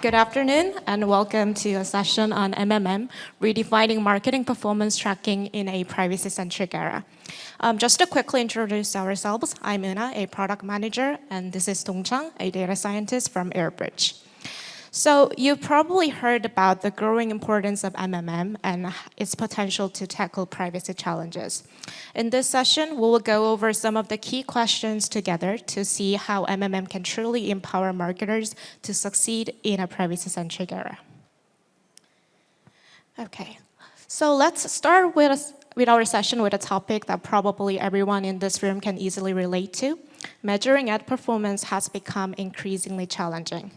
Good afternoon, and welcome to a session on MMM, Redefining Marketing Performance Tracking in a Privacy-Centric Era. Just to quickly introduce ourselves, I'm Eunha, a product manager, and this is Dongchang, a data scientist from Airbridge. So you've probably heard about the growing importance of MMM and its potential to tackle privacy challenges. In this session, we will go over some of the key questions together to see how MMM can truly empower marketers to succeed in a privacy-centric era. Okay, so let's start with our session with a topic that probably everyone in this room can easily relate to. Measuring ad performance has become increasingly challenging.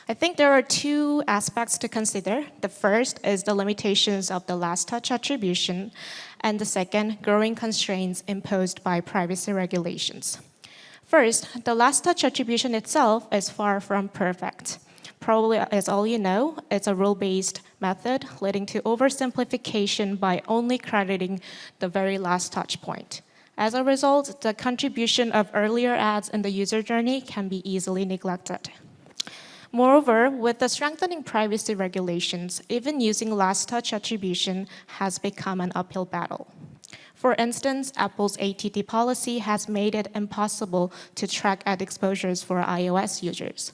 I think there are two aspects to consider. The first is the limitations of the last touch attribution, and the second, growing constraints imposed by privacy regulations. First, the last touch attribution itself is far from perfect. Probably, as all you know, it's a rule-based method leading to oversimplification by only crediting the very last touch point. As a result, the contribution of earlier ads in the user journey can be easily neglected. Moreover, with the strengthening privacy regulations, even using last touch attribution has become an uphill battle. For instance, Apple's ATT policy has made it impossible to track ad exposures for iOS users.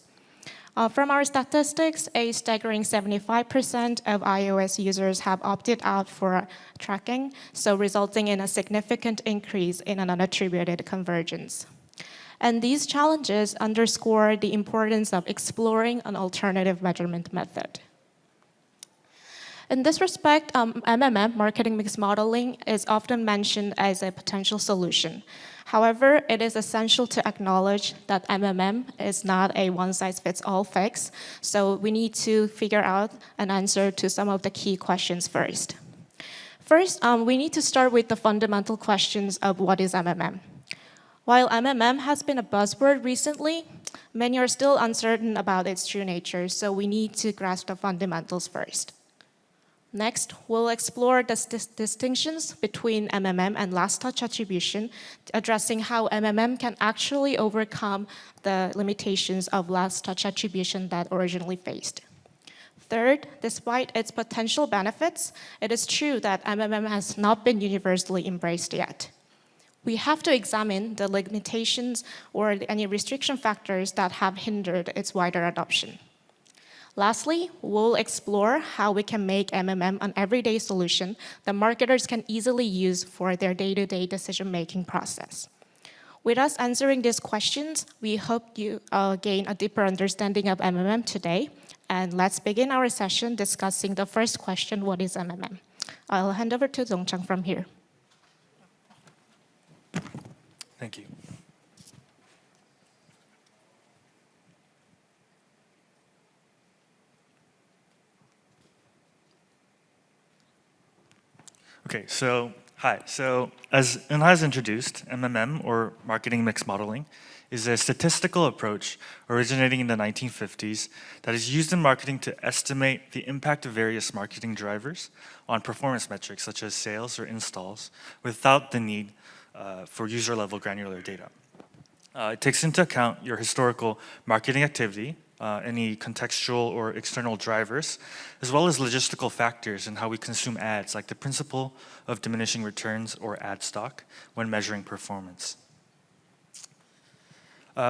From our statistics, a staggering 75% of iOS users have opted out for tracking, so resulting in a significant increase in an unattributed convergence. And these challenges underscore the importance of exploring an alternative measurement method. In this respect, MMM, marketing mix modeling, is often mentioned as a potential solution. However, it is essential to acknowledge that MMM is not a one-size-fits-all fix, so we need to figure out an answer to some of the key questions first. First, we need to start with the fundamental questions of what is MMM. While MMM has been a buzzword recently, many are still uncertain about its true nature, so we need to grasp the fundamentals first. Next, we'll explore the distinctions between MMM and last touch attribution, addressing how MMM can actually overcome the limitations of last touch attribution that originally faced. Third, despite its potential benefits, it is true that MMM has not been universally embraced yet. We have to examine the limitations or any restriction factors that have hindered its wider adoption. Lastly, we'll explore how we can make MMM an everyday solution that marketers can easily use for their day-to-day decision-making process. With us answering these questions, we hope you gain a deeper understanding of MMM today. And let's begin our session discussing the first question, what is MMM? I'll hand over to Dongchang from here. Thank you. Okay, so hi. So as Eunha has introduced, MMM, or marketing mix modeling, is a statistical approach originating in the 1950s that is used in marketing to estimate the impact of various marketing drivers on performance metrics such as sales or installs without the need for user-level granular data. It takes into account your historical marketing activity, any contextual or external drivers, as well as logistical factors in how we consume ads, like the principle of diminishing returns or ad stock when measuring performance.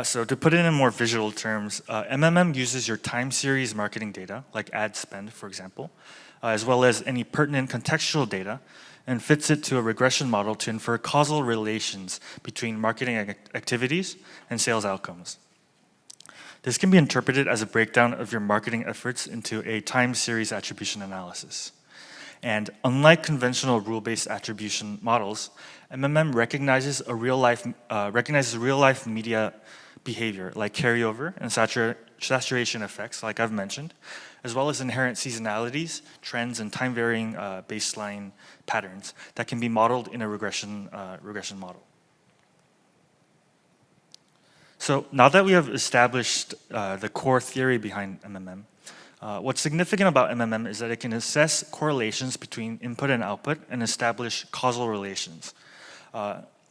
So to put it in more visual terms, MMM uses your time series marketing data, like ad spend, for example, as well as any pertinent contextual data, and fits it to a regression model to infer causal relations between marketing activities and sales outcomes. This can be interpreted as a breakdown of your marketing efforts into a time series attribution analysis. And unlike conventional rule-based attribution models, MMM recognizes real-life media behavior like carryover and saturation effects, like I've mentioned, as well as inherent seasonalities, trends, and time-varying baseline patterns that can be modeled in a regression model. So now that we have established the core theory behind MMM, what's significant about MMM is that it can assess correlations between input and output and establish causal relations.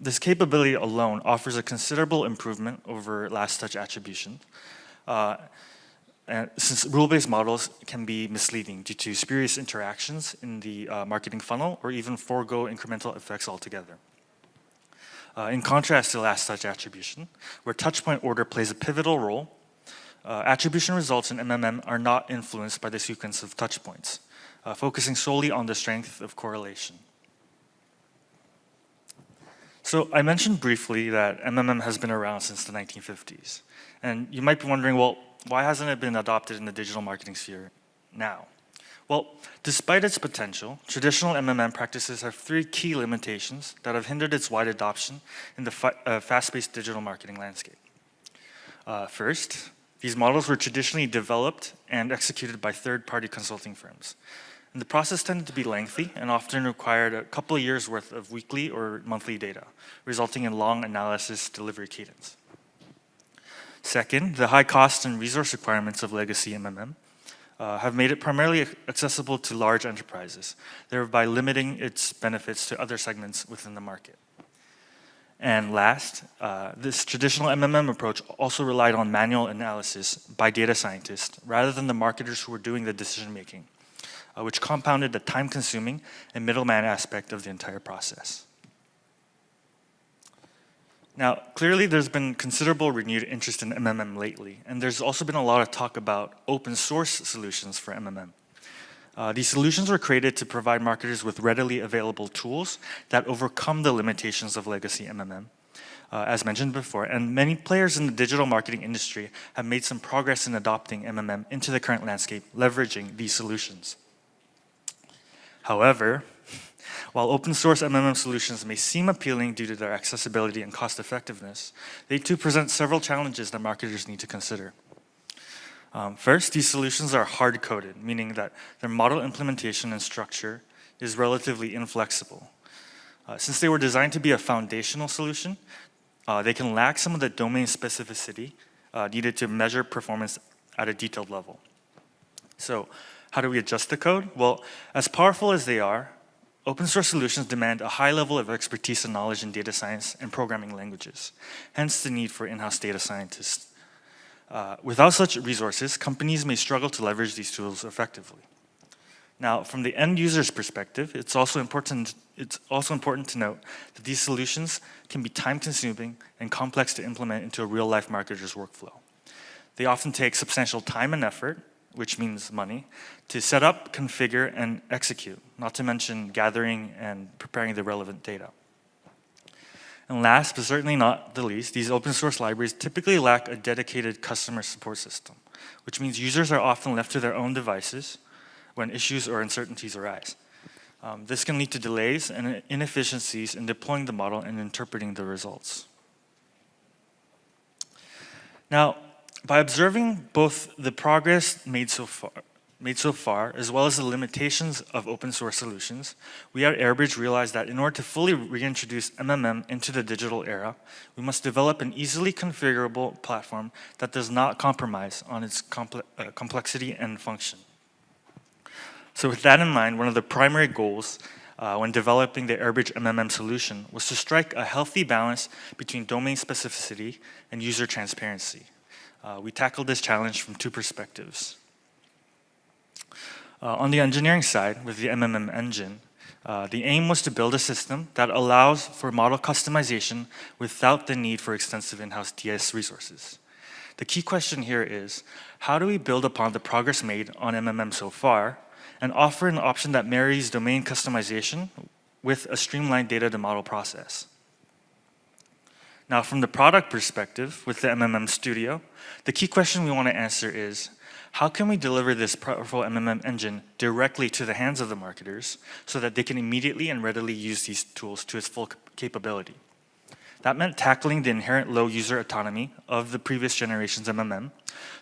This capability alone offers a considerable improvement over last touch attribution. since rule-based models can be misleading due to spurious interactions in the marketing funnel or even forego incremental effects altogether. In contrast to last touch attribution, where touchpoint order plays a pivotal role, attribution results in MMM are not influenced by the sequence of touchpoints, focusing solely on the strength of correlation. So I mentioned briefly that MMM has been around since the 1950s. And you might be wondering, well, why hasn't it been adopted in the digital marketing sphere now? Well, despite its potential, traditional MMM practices have three key limitations that have hindered its wide adoption in the fast-paced digital marketing landscape. First, these models were traditionally developed and executed by third-party consulting firms. And the process tended to be lengthy and often required a couple of years' worth of weekly or monthly data, resulting in long analysis delivery cadence. Second, the high cost and resource requirements of legacy MMM have made it primarily accessible to large enterprises, thereby limiting its benefits to other segments within the market. And last, this traditional MMM approach also relied on manual analysis by data scientists rather than the marketers who were doing the decision-making, which compounded the time-consuming and middleman aspect of the entire process. Now, clearly there's been considerable renewed interest in MMM lately, and there's also been a lot of talk about open source solutions for MMM. These solutions were created to provide marketers with readily available tools that overcome the limitations of legacy MMM, as mentioned before, and many players in the digital marketing industry have made some progress in adopting MMM into the current landscape, leveraging these solutions. However, while open source MMM solutions may seem appealing due to their accessibility and cost effectiveness, they too present several challenges that marketers need to consider. First, these solutions are hard-coded, meaning that their model implementation and structure is relatively inflexible. Since they were designed to be a foundational solution, they can lack some of the domain specificity needed to measure performance at a detailed level. So, how do we adjust the code? Well, as powerful as they are, open source solutions demand a high level of expertise and knowledge in data science and programming languages, hence the need for in-house data scientists. Without such resources, companies may struggle to leverage these tools effectively. Now, from the end user's perspective, it's also important to note that these solutions can be time-consuming and complex to implement into a real-life marketer's workflow. They often take substantial time and effort, which means money, to set up, configure, and execute, not to mention gathering and preparing the relevant data. And last, but certainly not the least, these open source libraries typically lack a dedicated customer support system, which means users are often left to their own devices when issues or uncertainties arise. This can lead to delays and inefficiencies in deploying the model and interpreting the results. Now, by observing both the progress made so far, as well as the limitations of open source solutions, we at Airbridge realized that in order to fully reintroduce MMM into the digital era, we must develop an easily configurable platform that does not compromise on its complexity and function. So with that in mind, one of the primary goals when developing the Airbridge MMM solution was to strike a healthy balance between domain specificity and user transparency. We tackled this challenge from two perspectives. On the engineering side, with the MMM engine, the aim was to build a system that allows for model customization without the need for extensive in-house DS resources. The key question here is, how do we build upon the progress made on MMM so far and offer an option that marries domain customization with a streamlined data-to-model process? Now, from the product perspective, with the MMM Studio, the key question we want to answer is, how can we deliver this powerful MMM engine directly to the hands of the marketers so that they can immediately and readily use these tools to its full capability? That meant tackling the inherent low user autonomy of the previous generation's MMM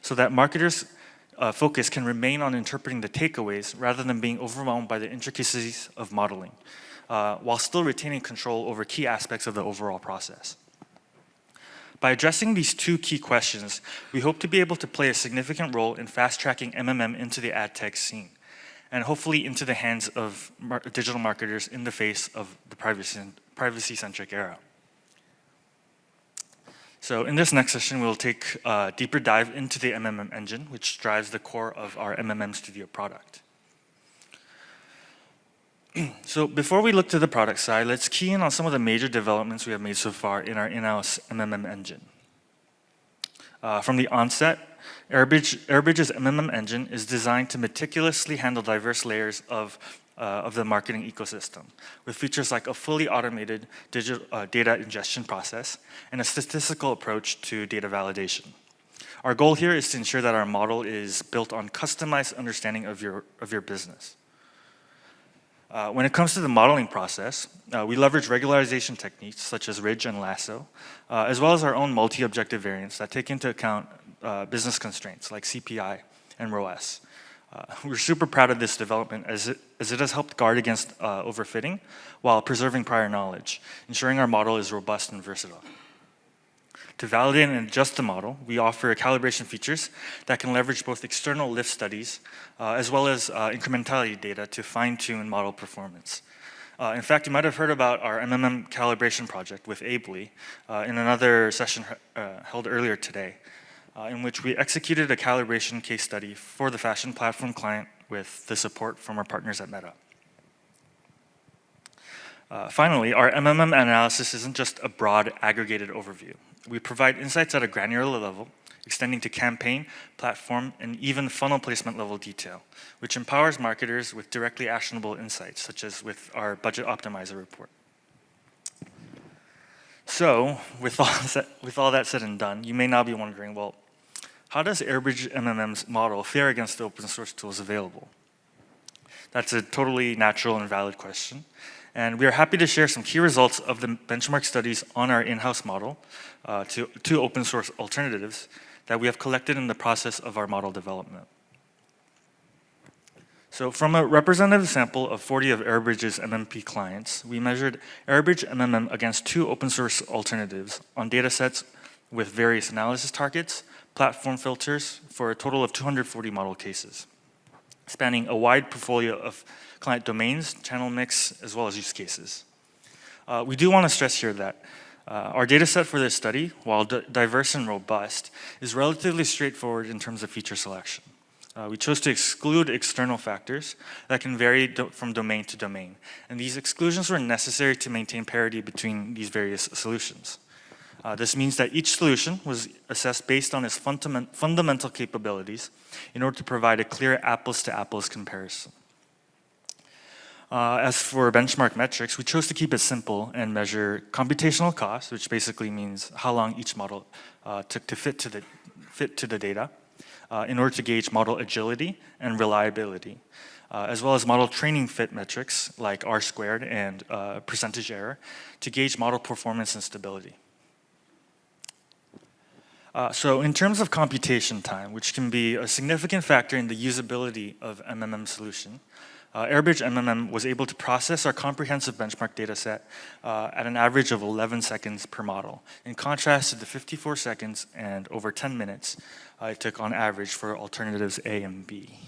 so that marketers' focus can remain on interpreting the takeaways rather than being overwhelmed by the intricacies of modeling, while still retaining control over key aspects of the overall process. By addressing these two key questions, we hope to be able to play a significant role in fast-tracking MMM into the ad tech scene, and hopefully into the hands of digital marketers in the face of the privacy-centric era. So in this next session, we'll take a deeper dive into the MMM engine, which drives the core of our MMM Studio product. So before we look to the product side, let's key in on some of the major developments we have made so far in our in-house MMM engine. From the onset, Airbridge's MMM engine is designed to meticulously handle diverse layers of the marketing ecosystem, with features like a fully automated data ingestion process and a statistical approach to data validation. Our goal here is to ensure that our model is built on customized understanding of your business. When it comes to the modeling process, we leverage regularization techniques such as Ridge and Lasso, as well as our own multi-objective variants that take into account business constraints like CPI and ROAS. We're super proud of this development as it has helped guard against overfitting while preserving prior knowledge, ensuring our model is robust and versatile. To validate and adjust the model, we offer calibration features that can leverage both external lift studies as well as incrementality data to fine-tune model performance. In fact, you might have heard about our MMM calibration project with Ably in another session held earlier today, in which we executed a calibration case study for the fashion platform client with the support from our partners at Meta. Finally, our MMM analysis isn't just a broad aggregated overview. We provide insights at a granular level, extending to campaign, platform, and even funnel placement level detail, which empowers marketers with directly actionable insights, such as with our budget optimizer report. So, with all that said and done, you may now be wondering, well, how does Airbridge MMM's model fare against the open source tools available? That's a totally natural and valid question. And we are happy to share some key results of the benchmark studies on our in-house model to open source alternatives that we have collected in the process of our model development. So from a representative sample of 40 of Airbridge's MMP clients, we measured Airbridge MMM against 2 open source alternatives on datasets with various analysis targets, platform filters, for a total of 240 model cases, spanning a wide portfolio of client domains, channel mix, as well as use cases. We do want to stress here that our data set for this study, while diverse and robust, is relatively straightforward in terms of feature selection. We chose to exclude external factors that can vary from domain to domain, and these exclusions were necessary to maintain parity between these various solutions. This means that each solution was assessed based on its fundamental capabilities in order to provide a clear apples-to-apples comparison. As for benchmark metrics, we chose to keep it simple and measure computational cost, which basically means how long each model took to fit to the data, in order to gauge model agility and reliability, as well as model training fit metrics like R-squared and percentage error to gauge model performance and stability. So in terms of computation time, which can be a significant factor in the usability of MMM solution, Airbridge MMM was able to process our comprehensive benchmark data set at an average of 11 seconds per model, in contrast to the 54 seconds and over 10 minutes it took on average for alternatives A and B.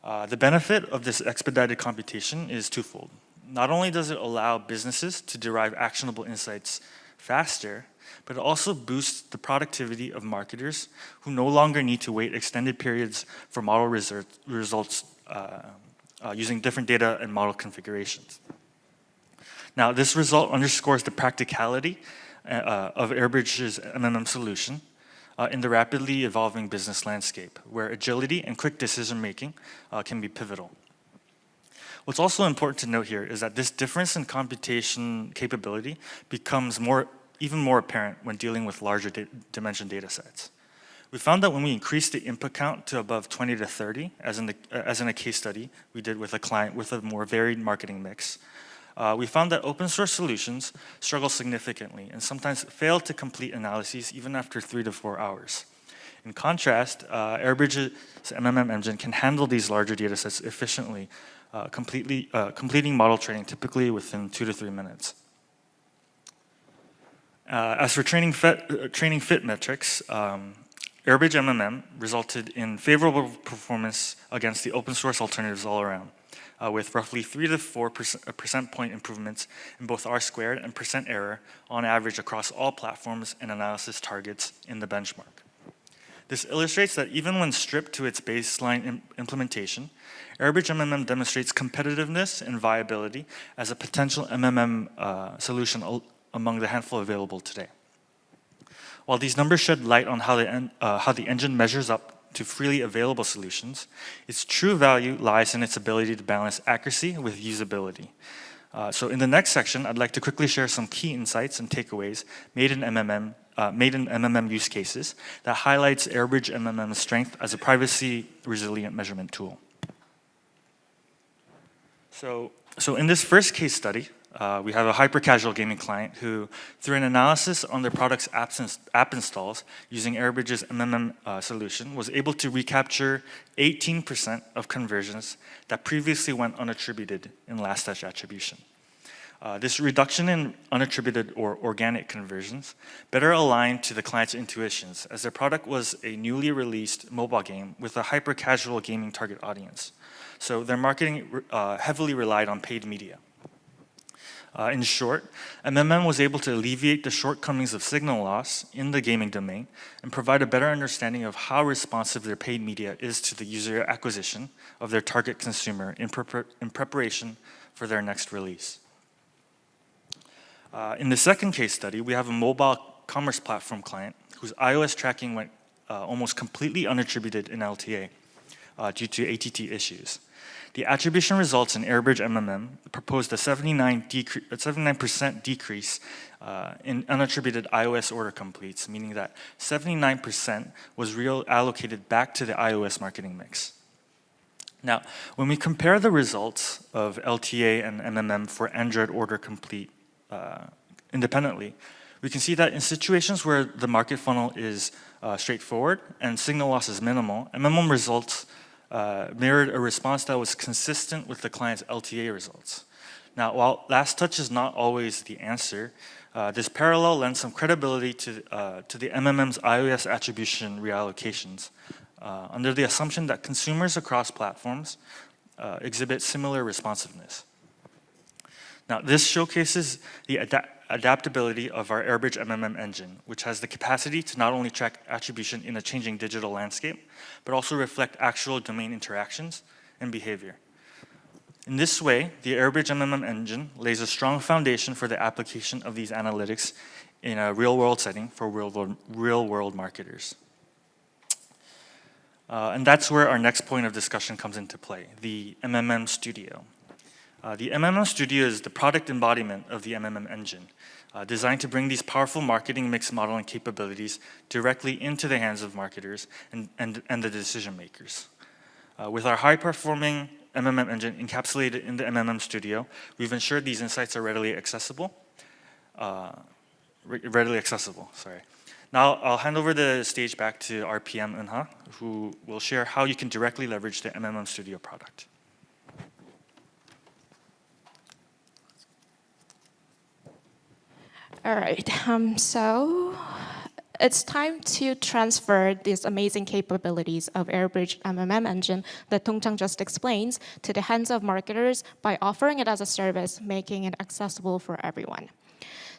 The benefit of this expedited computation is twofold. Not only does it allow businesses to derive actionable insights faster, but it also boosts the productivity of marketers who no longer need to wait extended periods for model results using different data and model configurations. Now, this result underscores the practicality of Airbridge's MMM solution in the rapidly evolving business landscape, where agility and quick decision-making can be pivotal. What's also important to note here is that this difference in computation capability becomes even more apparent when dealing with larger dimension data sets. We found that when we increased the input count to above 20 to 30, as in a case study we did with a client with a more varied marketing mix, we found that open source solutions struggle significantly and sometimes fail to complete analyses even after 3 to 4 hours. In contrast, Airbridge's MMM engine can handle these larger data sets efficiently, completing model training typically within 2 to 3 minutes. As for training fit metrics, Airbridge MMM resulted in favorable performance against the open source alternatives all around. with roughly 3 to 4 percent point improvements in both R-squared and percent error on average across all platforms and analysis targets in the benchmark. This illustrates that even when stripped to its baseline implementation, Airbridge MMM demonstrates competitiveness and viability as a potential MMM solution among the handful available today. While these numbers shed light on how the engine measures up to freely available solutions, its true value lies in its ability to balance accuracy with usability. So in the next section, I'd like to quickly share some key insights and takeaways made in MMM use cases that highlights Airbridge MMM's strength as a privacy-resilient measurement tool. So in this first case study, we have a hyper-casual gaming client who, through an analysis on their product's app installs using Airbridge's MMM solution, was able to recapture 18% of conversions that previously went unattributed in last touch attribution. This reduction in unattributed or organic conversions better aligned to the client's intuitions, as their product was a newly released mobile game with a hyper-casual gaming target audience. So their marketing heavily relied on paid media. In short, MMM was able to alleviate the shortcomings of signal loss in the gaming domain and provide a better understanding of how responsive their paid media is to the user acquisition of their target consumer in preparation for their next release. In the second case study, we have a mobile commerce platform client whose iOS tracking went almost completely unattributed in LTA due to ATT issues. The attribution results in Airbridge MMM proposed a 79% decrease in unattributed iOS order completes, meaning that 79% was reallocated back to the iOS marketing mix. Now, when we compare the results of LTA and MMM for Android order complete independently, we can see that in situations where the market funnel is straightforward and signal loss is minimal, MMM results mirrored a response that was consistent with the client's LTA results. Now, while last touch is not always the answer, this parallel lends some credibility to the MMM's iOS attribution reallocations under the assumption that consumers across platforms exhibit similar responsiveness. Now, this showcases the adaptability of our Airbridge MMM engine, which has the capacity to not only track attribution in a changing digital landscape, but also reflect actual domain interactions and behavior. In this way, the Airbridge MMM engine lays a strong foundation for the application of these analytics in a real-world setting for real-world marketers. And that's where our next point of discussion comes into play, the MMM Studio. The MMM Studio is the product embodiment of the MMM engine, designed to bring these powerful marketing mix modeling capabilities directly into the hands of marketers and the decision makers. With our high-performing MMM engine encapsulated in the MMM Studio, we've ensured these insights are readily accessible. Now I'll hand over the stage back to our PM, Eunha, who will share how you can directly leverage the MMM Studio product. All right, so it's time to transfer these amazing capabilities of Airbridge MMM engine that Dongchang just explains to the hands of marketers by offering it as a service, making it accessible for everyone.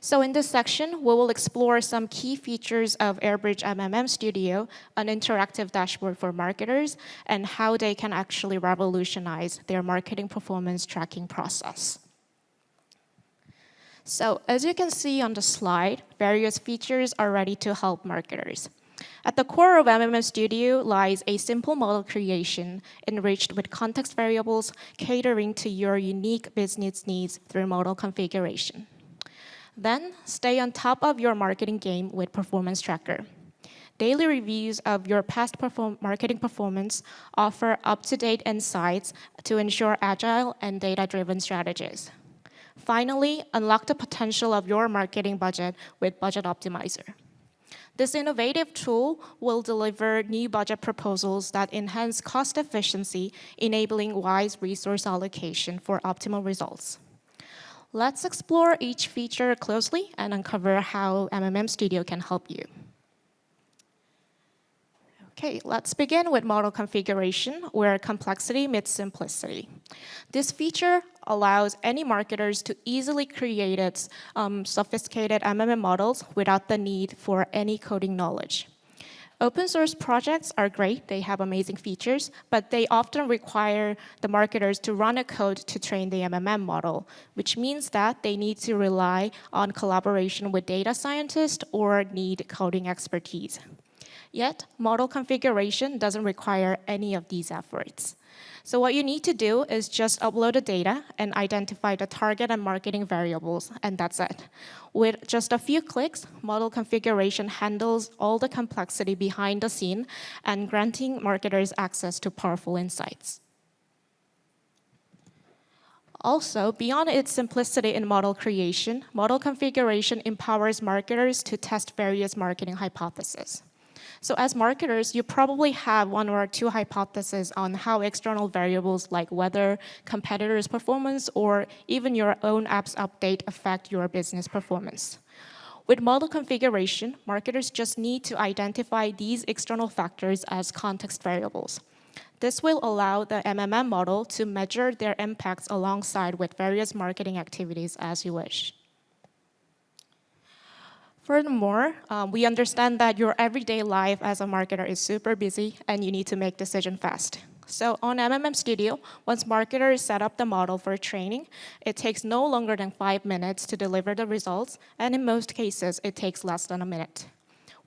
So in this section, we will explore some key features of Airbridge MMM Studio, an interactive dashboard for marketers, and how they can actually revolutionize their marketing performance tracking process. So as you can see on the slide, various features are ready to help marketers. At the core of MMM Studio lies a simple model creation enriched with context variables catering to your unique business needs through model configuration. Then stay on top of your marketing game with Performance Tracker. Daily reviews of your past marketing performance offer up-to-date insights to ensure agile and data-driven strategies. Finally, unlock the potential of your marketing budget with Budget Optimizer. This innovative tool will deliver new budget proposals that enhance cost efficiency, enabling wise resource allocation for optimal results. Let's explore each feature closely and uncover how MMM Studio can help you. Okay, let's begin with model configuration, where complexity meets simplicity. This feature allows any marketers to easily create its sophisticated MMM models without the need for any coding knowledge. Open source projects are great, they have amazing features, but they often require the marketers to run a code to train the MMM model, which means that they need to rely on collaboration with data scientists or need coding expertise. Yet, model configuration doesn't require any of these efforts. So what you need to do is just upload the data and identify the target and marketing variables, and that's it. With just a few clicks, model configuration handles all the complexity behind the scene and granting marketers access to powerful insights. Also, beyond its simplicity in model creation, model configuration empowers marketers to test various marketing hypotheses. So as marketers, you probably have one or two hypotheses on how external variables like weather, competitors' performance, or even your own app's update affect your business performance. With model configuration, marketers just need to identify these external factors as context variables. This will allow the MMM model to measure their impacts alongside with various marketing activities as you wish. Furthermore, we understand that your everyday life as a marketer is super busy and you need to make decisions fast. So on MMM Studio, once marketers set up the model for training, it takes no longer than 5 minutes to deliver the results, and in most cases, it takes less than a minute.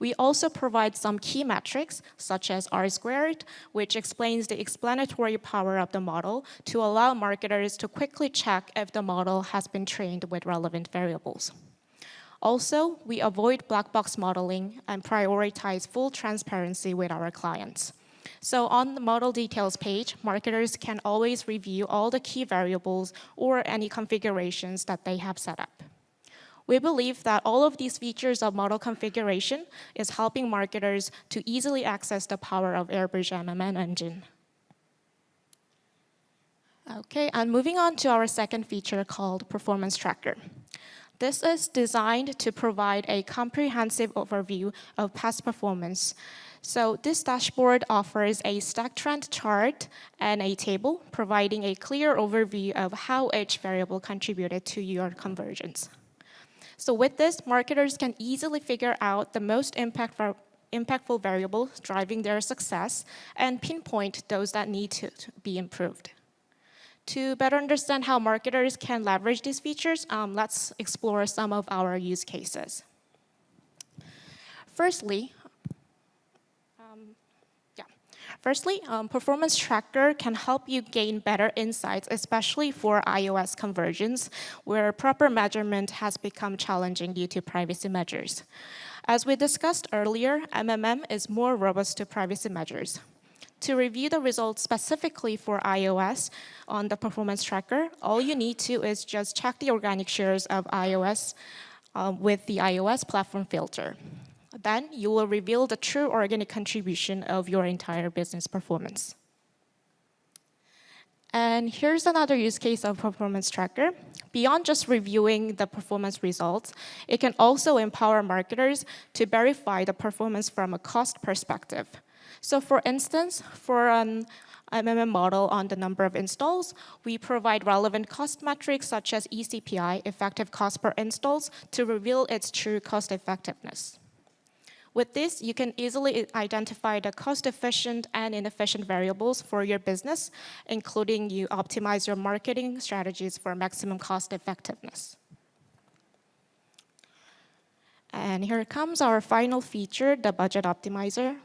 We also provide some key metrics, such as R-squared, which explains the explanatory power of the model to allow marketers to quickly check if the model has been trained with relevant variables. Also, we avoid black box modeling and prioritize full transparency with our clients. So on the model details page, marketers can always review all the key variables or any configurations that they have set up. We believe that all of these features of model configuration is helping marketers to easily access the power of Airbridge MMM engine. Okay, and moving on to our second feature called Performance Tracker. This is designed to provide a comprehensive overview of past performance. So this dashboard offers a stack trend chart and a table, providing a clear overview of how each variable contributed to your conversions. So with this, marketers can easily figure out the most impactful variables driving their success and pinpoint those that need to be improved. To better understand how marketers can leverage these features, let's explore some of our use cases. Firstly, Performance Tracker can help you gain better insights, especially for iOS conversions, where proper measurement has become challenging due to privacy measures. As we discussed earlier, MMM is more robust to privacy measures. To review the results specifically for iOS on the Performance Tracker, all you need to is just check the organic shares of iOS with the iOS platform filter. Then you will reveal the true organic contribution of your entire business performance. And here's another use case of Performance Tracker. Beyond just reviewing the performance results, it can also empower marketers to verify the performance from a cost perspective. So for instance, for an MMM model on the number of installs, we provide relevant cost metrics such as eCPI, effective cost per installs, to reveal its true cost effectiveness. With this, you can easily identify the cost-efficient and inefficient variables for your business, including you optimize your marketing strategies for maximum cost effectiveness. And here comes our final feature, the budget optimizer.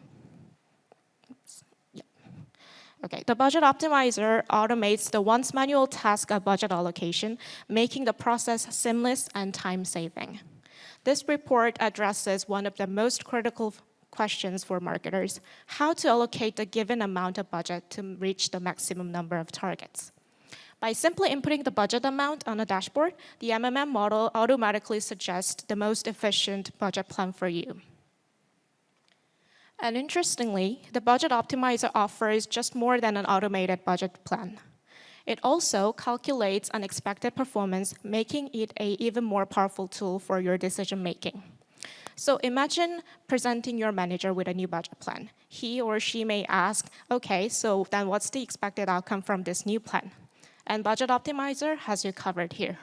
Okay, the budget optimizer automates the once manual task of budget allocation, making the process seamless and time-saving. This report addresses one of the most critical questions for marketers: how to allocate the given amount of budget to reach the maximum number of targets. By simply inputting the budget amount on a dashboard, the MMM model automatically suggests the most efficient budget plan for you. And interestingly, the budget optimizer offers just more than an automated budget plan. It also calculates unexpected performance, making it an even more powerful tool for your decision making. So imagine presenting your manager with a new budget plan. He or she may ask, okay, so then what's the expected outcome from this new plan? And Budget Optimizer has you covered here.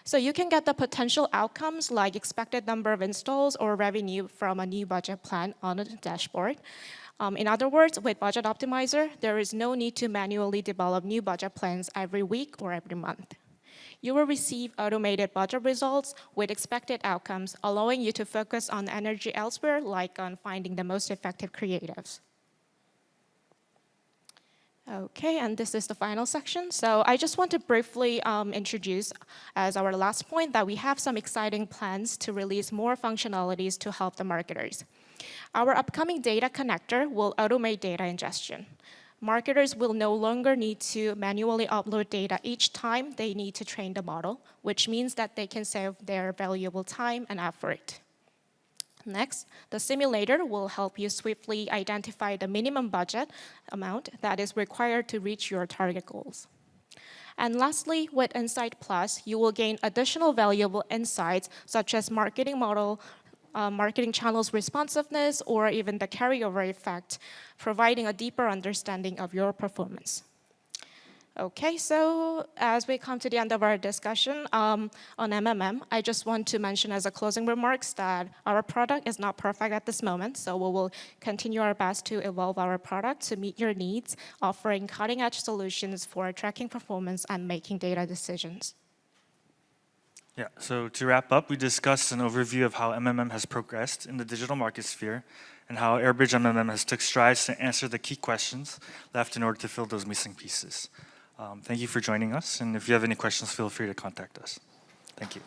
So you can get the potential outcomes like expected number of installs or revenue from a new budget plan on a dashboard. In other words, with Budget Optimizer, there is no need to manually develop new budget plans every week or every month. You will receive automated budget results with expected outcomes, allowing you to focus on energy elsewhere, like on finding the most effective creatives. Okay, and this is the final section. So I just want to briefly introduce as our last point that we have some exciting plans to release more functionalities to help the marketers. Our upcoming data connector will automate data ingestion. Marketers will no longer need to manually upload data each time they need to train the model, which means that they can save their valuable time and effort. Next, the simulator will help you swiftly identify the minimum budget amount that is required to reach your target goals. And lastly, with Insight Plus, you will gain additional valuable insights such as marketing model, marketing channels responsiveness, or even the carryover effect, providing a deeper understanding of your performance. Okay, so as we come to the end of our discussion on MMM, I just want to mention as a closing remarks that our product is not perfect at this moment, so we will continue our best to evolve our product to meet your needs, offering cutting-edge solutions for tracking performance and making data decisions. Yeah, so to wrap up, we discussed an overview of how MMM has progressed in the digital market sphere and how Airbridge MMM has took strides to answer the key questions left in order to fill those missing pieces. Thank you for joining us, and if you have any questions, feel free to contact us. Thank you.